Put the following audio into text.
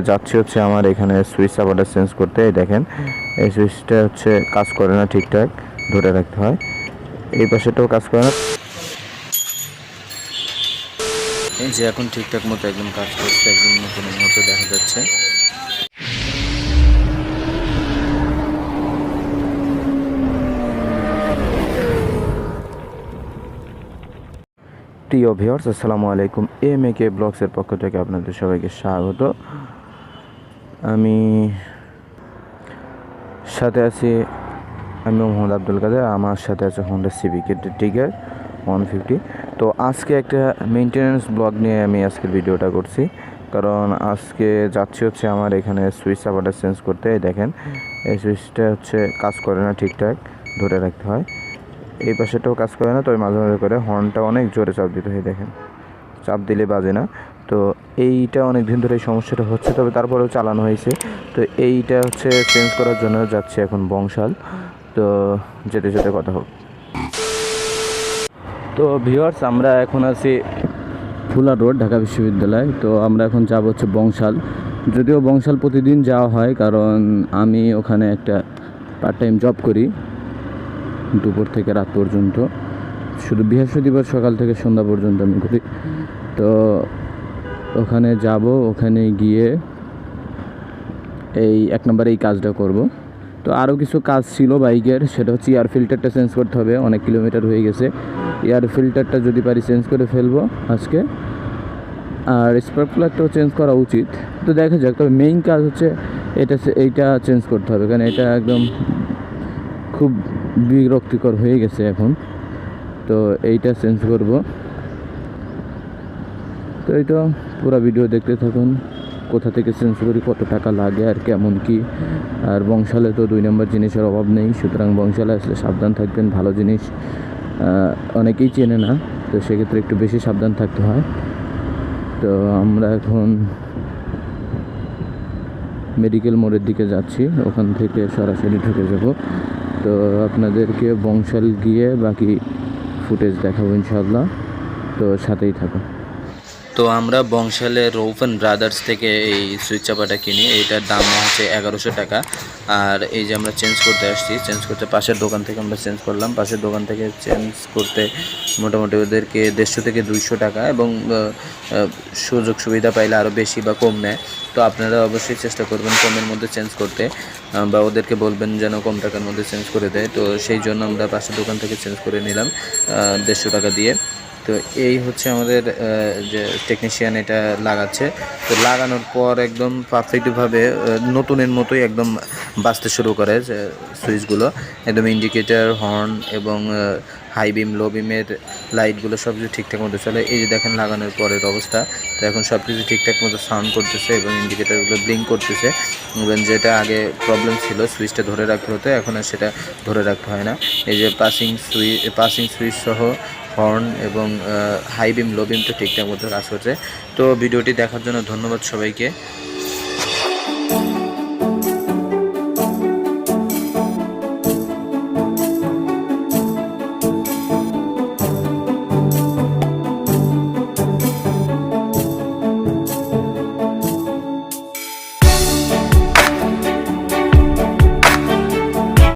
যাচ্ছি হচ্ছে আমার এখানে সুইচ চাপাটা চেঞ্জ করতে। দেখেন এই সুইচটা হচ্ছে কাজ করে না ঠিকঠাক, ধরে রাখতে হয়। এই পাশেটাও কাজ করে না, এই যে এখন ঠিকঠাক মতো একদম কাজ করছে, একদম নতুনের মতো দেখা যাচ্ছে। প্রিয় ভিউয়ার্স, আসসালামু আলাইকুম। MAK ব্লগসের পক্ষ থেকে আপনাদের সবাইকে স্বাগত। আমি সাথে আছি, আমি মোহাম্মদ আব্দুল কাদের। আমার সাথে আছে হোন্ডা সিভিক টিগার 150। তো আজকে একটা মেনটেন্যান্স ব্লগ নিয়ে আমি আজকের ভিডিওটা করছি, কারণ আজকে যাচ্ছি হচ্ছে আমার এখানে সুইচ চাপাটা চেঞ্জ করতে। দেখেন এই সুইচটা হচ্ছে কাজ করে না ঠিকঠাক, ধরে রাখতে হয়। এই পাশেটাও কাজ করে না, তবে মাঝে মাঝে করে হর্নটা অনেক জোরে চাপ দিতে হয়। দেখেন চাপ দিলে বাজে না। তো এইটা অনেক দিন ধরে এই সমস্যাটা হচ্ছে, তবে তারপরেও চালানো হয়েছে। তো এইটা হচ্ছে চেঞ্জ করার জন্য যাচ্ছি এখন বংশাল। তো যেতে যেতে কথা হোক। তো ভিউয়ার্স, আমরা এখন আছি ফুলা রোড, ঢাকা বিশ্ববিদ্যালয়। তো আমরা এখন যাব হচ্ছে বংশাল। যদিও বংশাল প্রতিদিন যাওয়া হয়, কারণ আমি ওখানে একটা পার্ট টাইম জব করি দুপুর থেকে রাত পর্যন্ত। শুধু বৃহস্পতিবার সকাল থেকে সন্ধ্যা পর্যন্ত আমি করি। তো ওখানে যাব, ওখানে গিয়ে এই 1 নম্বরে এই কাজটা করব। তো আরও কিছু কাজ ছিল বাইকের, সেটা হচ্ছে এয়ার ফিল্টারটা চেঞ্জ করতে হবে। অনেক কিলোমিটার হয়ে গেছে, এয়ার ফিল্টারটা যদি পারি চেঞ্জ করে ফেলবো আজকে। আর স্পার্ক প্লাগটাও চেঞ্জ করা উচিত। তো দেখা যাক, তবে মেইন কাজ হচ্ছে এইটা চেঞ্জ করতে হবে, কারণ এটা একদম খুব বিরক্তিকর হয়ে গেছে এখন। তো এইটা চেঞ্জ করব। তো এইটা পুরো ভিডিও দেখতে থাকুন, কোথা থেকে চেঞ্জ করি, কত টাকা লাগে আর কেমন কি। আর বংশালে তো 2 নম্বর জিনিসের অভাব নেই, সুতরাং বংশালে আসলে সাবধান থাকবেন। ভালো জিনিস অনেকেই চেনে না, তো সেক্ষেত্রে একটু বেশি সাবধান থাকতে হয়। তো আমরা এখন মেডিকেল মোড়ের দিকে যাচ্ছি, ওখান থেকে সরাসরি ঢুকে যাব। তো আপনাদেরকে বংশাল গিয়ে বাকি ফুটেজ দেখাবো ইনশাআল্লাহ, তো সাথেই থাকুন। তো আমরা বংশালের রৌফান ব্রাদার্স থেকে এই সুইচ চাপাটা কিনি। এইটার দাম হচ্ছে 1100 টাকা। আর এই যে আমরা চেঞ্জ করতে আসছি, চেঞ্জ করতে পাশের দোকান থেকে আমরা চেঞ্জ করলাম। পাশের দোকান থেকে চেঞ্জ করতে মোটামুটি ওদেরকে 150 থেকে 200 টাকা, এবং সুযোগ সুবিধা পাইলে আরও বেশি বা কম নেয়। তো আপনারা অবশ্যই চেষ্টা করবেন কমের মধ্যে চেঞ্জ করতে, বা ওদেরকে বলবেন যেন কম টাকার মধ্যে চেঞ্জ করে দেয়। তো সেই জন্য আমরা পাশের দোকান থেকে চেঞ্জ করে নিলাম 150 টাকা দিয়ে। তো এই হচ্ছে আমাদের যে টেকনিশিয়ান এটা লাগাচ্ছে। তো লাগানোর পর একদম পারফেক্টভাবে নতুনের মতোই একদম বাজতে শুরু করে যে সুইচগুলো, একদম ইন্ডিকেটার, হর্ন এবং হাই বিম, লো বিমের লাইটগুলো সব কিছু ঠিকঠাক মতো চলে। এই যে দেখেন লাগানোর পরের অবস্থা। তো এখন সব কিছু ঠিকঠাক মতো সাউন্ড করতেছে এবং ইন্ডিকেটারগুলো ব্লিঙ্ক করতেছে। এবং যেটা আগে প্রবলেম ছিল, সুইচটা ধরে রাখতে হতো, এখন আর সেটা ধরে রাখতে হয় না। এই যে পাসিং সুইচ সহ হর্ন এবং হাই বিম, লো বিম তো ঠিকঠাক মতো কাজ করছে। তো ভিডিওটি দেখার জন্য ধন্যবাদ সবাইকে।